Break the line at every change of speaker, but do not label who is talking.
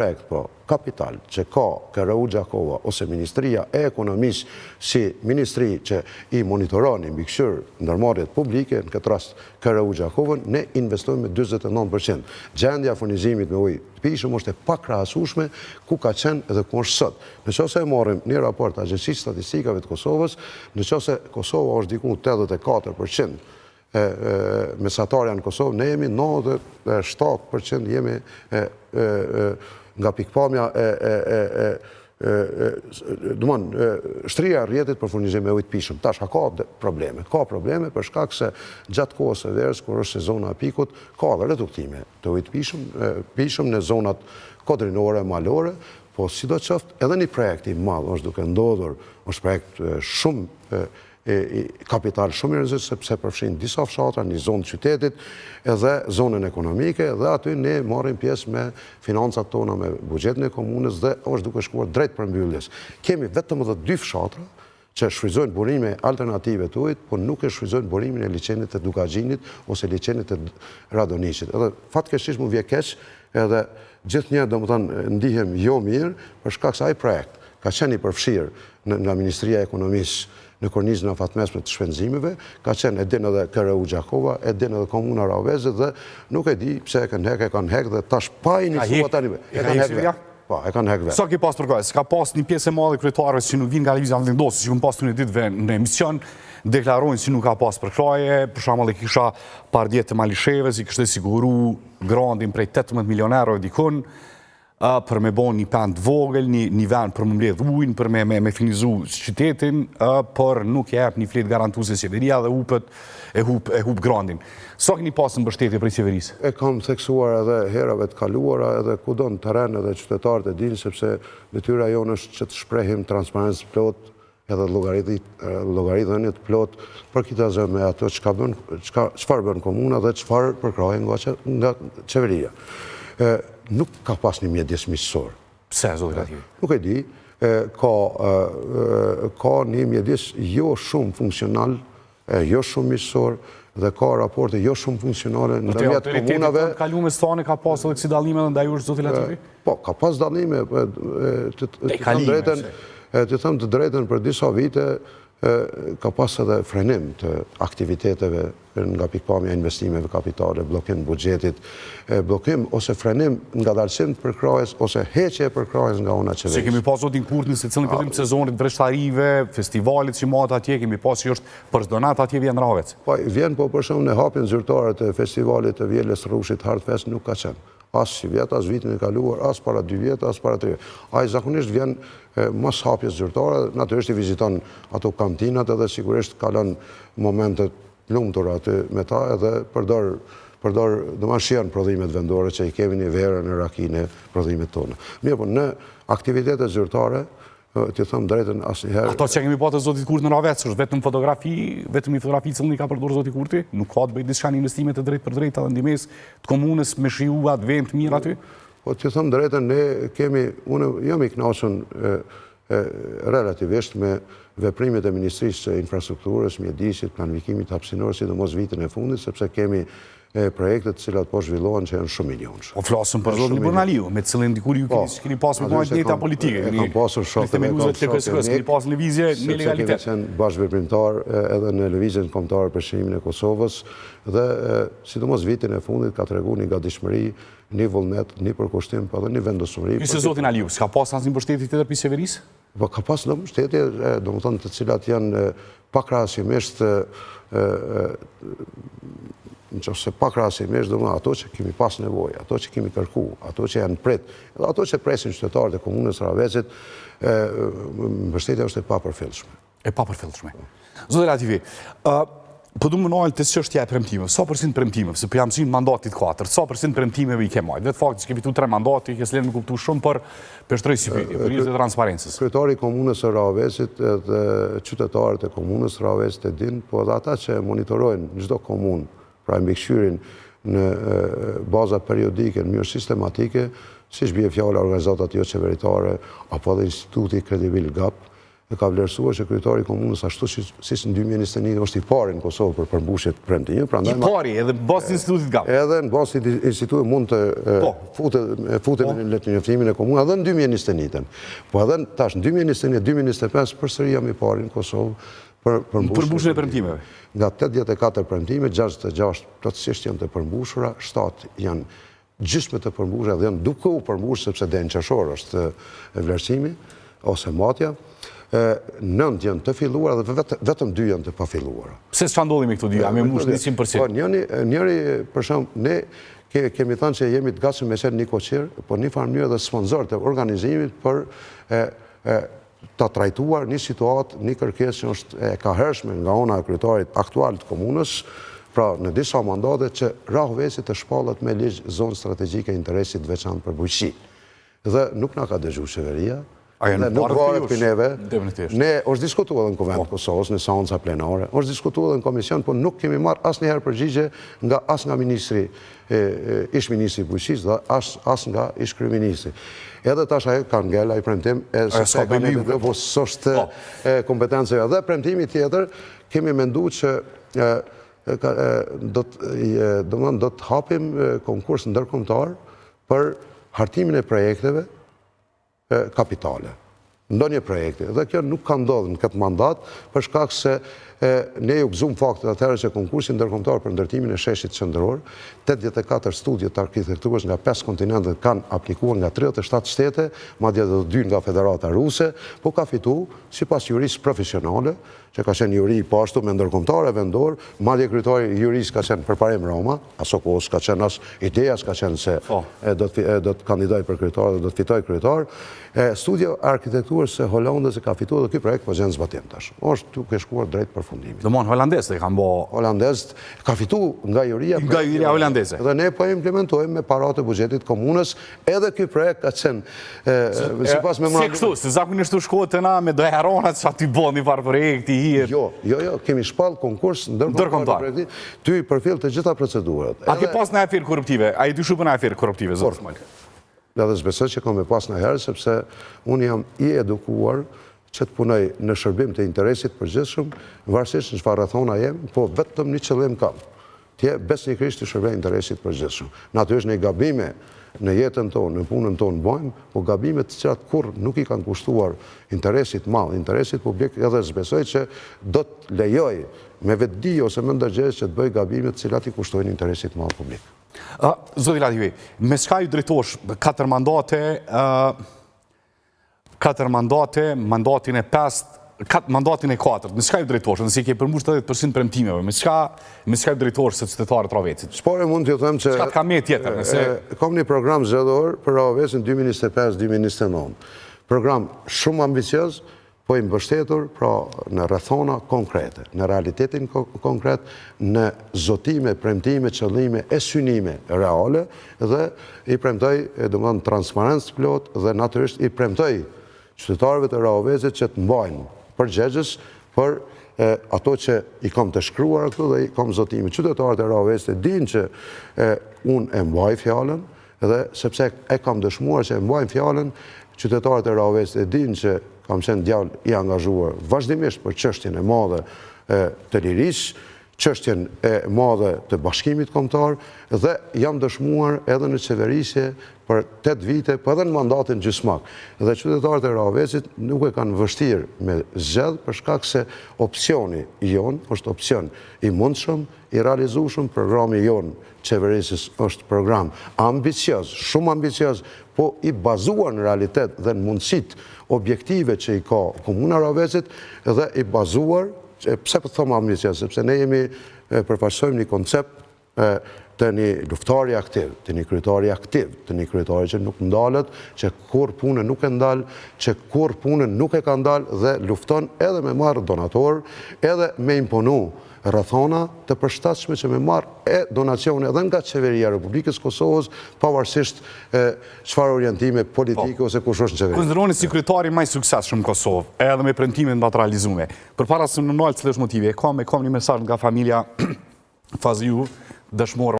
projekt, po, kapital, që ka KRU Gjakova ose Ministria e Ekonomisë si ministri që i monitoron i mbikëqyr ndërmarrjet publike, në këtë rast KRU Gjakovën, ne investojmë me 49%. Gjendja furnizimit me ujë të pijshëm është e pakrahasueshme ku ka qenë edhe ku është sot. Nëse e marrim një raport Agjencisë Statistikave të Kosovës, nëse Kosova është diku 84% mesatarja në Kosovë, ne jemi 97% jemi nga pikpamja shtria rrjetit për furnizim me ujë të pijshëm. Tash ka probleme. Ka probleme për shkak se gjatë kohës së verës, kur është sezona e pikut, ka edhe reduktime të ujit pijshëm në zonat kodrinore, malore, po sidoqoftë edhe një projekt i madh është duke ndodhur, është projekt shumë kapital shumë i rëndësishëm sepse përfshin disa fshatra, një zonë të qytetit, edhe zonën ekonomike, dhe aty ne marrim pjesë me financat tona, me buxhetin e komunës dhe është duke shkuar drejt përmbylljes. Kemi vetëm edhe 2 fshatra që shfrytëzojnë burime alternative të ujit, por nuk e shfrytëzojnë burimin e liçenit të Dukaxhinit ose liçenit të Radoniqit. Edhe fatkeqësisht më vjen keq, edhe gjithnjë domethënë ndihem jo mirë për shkak se ai projekt ka qenë i përfshirë nga Ministria e Ekonomisë në kornizën e afatmesme të shpenzimeve, ka qenë e din edhe KRU Gjakova, e din edhe Komuna Raveze dhe nuk e di pse e kanë hek dhe tash pa iniciuar tani. E kanë hek. Po, e kanë hek vetë.
Sa ke pas përkaj? Ka pas një pjesë e madhe kryetarëve që nuk vinë nga lëvizja vendosur, që kanë pas një ditëve në emision, deklarojnë si nuk ka pas përkraje, për shembull e kisha Pardjet të Malisheves, i kishte siguru grandin prej 18 milionerëve dikun, për me bo një pend vogël, një vend për më mbledh ujnë, për me finizu qytetin, për nuk jep një fletë garantuese qeveria dhe e hup grandin. Sa keni pas në mbështetje prej qeverisë?
E kam theksuar edhe herave të kaluara, edhe kudo në terren edhe qytetarët e dinë, sepse detyra jonë është që të shprehim transparencë plot, edhe llogaridhënie plot për këtë zë me ato çfarë bën komuna dhe çfarë përkrahen nga qeveria. Nuk ka pas një mjedis miqësor.
Pse, zoti Latifi?
Nuk e di. Ka një mjedis jo shumë funksional, jo shumë miqësor, dhe ka raporte jo shumë funksionale në ndërmjet komunave.
Autoritetet kalume stane ka pas edhe kësi dallime dhe ndaj jush, zoti Latifi?
Po, ka pas dallime. Të them të drejtën për disa vite, ka pas edhe frenim të aktiviteteve nga pikpamja investimeve kapitale, blokim buxhetit, blokim ose frenim nga dalësim të përkrajes ose heqje e përkrajes nga ona qeverisë.
Se kemi pas zotin Kurtni se cilën fillim sezonit vreshtarive, festivalit që matë atje, kemi pas që është për donat atje vjen Ravec.
Po, vjen po për shumë në hapin zyrtarët e festivalit të Vjeles Rrushit Hardfest nuk ka qenë. As si vjet, as vitin e kaluar, as para 2 vjet, as para 3 vjet. Ai zakonisht vjen mos hapjes zyrtare, natyrisht i viziton ato kantinat edhe sigurisht kalon momentet lumtur aty me ta edhe përdor domashien prodhimet vendore që i kemi në verën, në rakinë, prodhimet tona. Mirë, po në aktivitetet zyrtare të thëmë drejtën asnjëherë.
Ato që kemi patë zotit Kurti në Ravec, është vetëm një fotografi cilën i ka përdorur zoti Kurti, nuk ka të bëjë diçka në investimet e drejt për drejta dhe ndimes të komunës me shijuat vend të mirë aty?
Po të thëmë drejtën, ne kemi, unë jam i kënaqur relativisht me veprimet e Ministrisë së Infrastrukturës, Mjedisit, Planifikimit Hapësinor, sidomos vitin e fundit, sepse kemi projektet të cilat po zhvillohen që janë shumë milionësh.
Po flasëm për zotin Burnaliu, me cilin dikur ju keni pas me të njëjta politike.
Kam pasur shokë me
keni pas në lëvizje në legalitet.
Sepse kemi qenë bashkëveprimtar edhe në lëvizjen kombëtare për shërimin e Kosovës dhe sidomos vitin e fundit ka treguar një gatishmëri, një vullnet, një përkushtim, po edhe një vendosuri.
Ky se zotin Aliu, s'ka pas asnjë mbështetje tjetër prej qeverisë?
Po ka pas në mbështetje, domethënë të cilat janë pakrahasimisht nëse pakrahasimisht ato që kemi pas nevojë, ato që kemi kërku, ato që janë prit, edhe ato që presin qytetarët e komunës Ravecit, mbështetja është e papërfillshme.
E papërfillshme. Zoti Latifi, po du më nojnë të çështja e premtimeve, sa përsin premtimeve, se për jam sinë mandatit 4, sa përsin premtimeve i ke majtë, vetë fakti që ke fitu 3 mandati, ke s'lenë me kuptu shumë për shtrejtë sipiri, për njështë e transparencës.
Kryetari i komunës së Ravecit dhe qytetarët e komunës Ravecit e din, po edhe ata që monitorojnë në çdo komunë, pra mbikëqyrjen në baza periodike, në mënyrë sistematike, siç bie fjala organizatat jo qeveritare, apo edhe instituti kredibil GAP, e ka vlerësuar që kryetari i komunës ashtu si në 2021 është i pari në Kosovë për përmbushjet premtime.
I pari, edhe në bazë institutit GAP.
Edhe në bazë institutit mund të futemi në letë njoftimin e komunë, edhe në 2021. Po edhe tash në 2021-2025 përsëri jam i pari në Kosovë për
përmbushjen e premtimeve.
Nga 84 premtime, 66 plotësisht janë të përmbushura, 7 janë gjysmë të përmbushura dhe janë duke u përmbushur sepse den qershor është vlerësimi ose matja. 9 janë të filluara dhe vetëm 2 janë të pafilluara.
Pse s'ka ndodhi me këto dy? Me mbush 100%.
Po njëri për shemb ne kemi thënë që jemi të gatshëm me sen një koqir, po një farë mënyrë dhe sponsor të organizimit për ta trajtuar një situatë, një kërkesë që është e kahershme nga ana e kryetarit aktual të komunës, pra në disa mandate që Rahovesi të shpallet me ligj zonë strategjike interesit veçantë për bujqësi. Dhe nuk na ka dëgjuar qeveria. Nuk varet për neve. Ne është diskutuar në Kuvend Kosovës, në seanca plenare, është diskutuar në komision, por nuk kemi marrë asnjëherë përgjigje as nga ministri, ish ministri i bujqësisë dhe as nga ish kryeministri. Edhe tash ajo ka ngel ai premtim, se ka ne po s'është kompetencë dhe premtimi tjetër, kemi menduar që do të hapim konkurs ndërkombëtar për hartimin e projekteve kapitale, ndonjë projekte. Dhe kjo nuk ka ndodhur në këtë mandat, për shkak se ne u gëzuam faktin atëherë që konkursi ndërkombëtar për ndërtimin e sheshit qendror, 84 studie të arkitekturës nga 5 kontinente kanë aplikuar nga 37 shtete, madje edhe 2 nga Federata Ruse, po ka fituar sipas jurisë profesionale, që ka qenë juri i pashtu me ndërkombëtare vendor, madje kryetari i jurisë ka qenë përparim Roma, aso kohës ka qenë as ideja s'ka qenë se do të kandidoj për kryetar dhe do të fitoj kryetar. Studia arkitekturës së Holandës e ka fituar dhe ky projekt po gjen zbatim tash. Është duke shkuar drejt përfundimit.
Do mon holandezët e kanë bë.
Holandezët ka fituar nga juria
holandeze.
Dhe ne po implementojmë me paratë e buxhetit komunës, edhe ky projekt ka qenë sipas memorandumit.
Si kështu, se zakonisht u shkohet na me do heronat sa ti bën një farë projekti.
Jo, kemi shpall konkurs ndërkombëtar. Ty i përfill të gjitha procedurat.
A ke pas në afirë korruptive? A i dy shupën afirë korruptive, zotë Smal?
Dhe s'besoj që kam me pas në herë, sepse unë jam i edukuar që të punoj në shërbim të interesit përgjithshëm, varësisht në çfarë rrethona jem, po vetëm një qëllim kam. Tje besnikërisht të shërbej interesit përgjithshëm. Natyrisht ne gabime në jetën tonë, në punën tonë bëjmë, po gabimet të cilat kur nuk i kanë kushtuar interesit madh, interesit publik, edhe s'besoj që do të lejoj me vetdi ose me ndërgjegjës që të bëj gabimet të cilat i kushtojnë interesit madh publik.
Zoti Lativi, me çka ju drejtosh 4 mandate, mandatin e 5, mandatin e 4, me çka ju drejtosh, nëse i ke përmbush 80% premtimeve, me çka ju drejtosh se qytetarët Rahovecit?
Shpore mund t'ju them që
çka ka me tjetër, nëse
kam një program zgjedhor për Rahovesin 2025-2029. Program shumë ambicioz, po i mbështetur pra në rrethona konkrete, në realitetin konkret, në zotime, premtime, qëllime e synime reale dhe i premtoj domethënë transparencë plot dhe natyrisht i premtoj qytetarëve të Rahovesit që të mbajnë përgjegjës për ato që i kam të shkruar këtu dhe i kam zotime. Qytetarët e Rahovesit dinë që unë e mbaj fjalën dhe sepse e kam dëshmuar që e mbaj fjalën, qytetarët e Rahovesit dinë që kam qenë djalë i angazhuar vazhdimisht për çështjen e madhe të lirisë, çështjen e madhe të bashkimit kombëtar dhe jam dëshmuar edhe në qeverisje për 8 vite, po edhe në mandatin gjysmak. Dhe qytetarët e Rahovesit nuk e kanë vështirë me zgjedh për shkak se opsioni jon është opsion i mundshëm, i realizueshëm, programi jon qeverisës është program ambicioz, shumë ambicioz, po i bazuar në realitet dhe në mundësit objektive që i ka Komuna Rahovesit dhe i bazuar, pse po them ambicioz, sepse ne përfaqësojmë një koncept të një luftari aktiv, të një kryetari aktiv, të një kryetari që nuk ndalet, që kur punën nuk e ndal, që kur punën nuk e ka ndal dhe lufton edhe me marrë donator, edhe me imponu rrethona të përshtatshme që me marrë donacione edhe nga qeveria e Republikës Kosovës, pavarësisht çfarë orientime politike ose kush është në qeveri.
Konsideroni si kryetari më i suksesshëm në Kosovë, edhe me premtimet më të realizuara. Përpara se në ndalë cilësh motive, kam një mesazh nga familja Faziu, dëshmor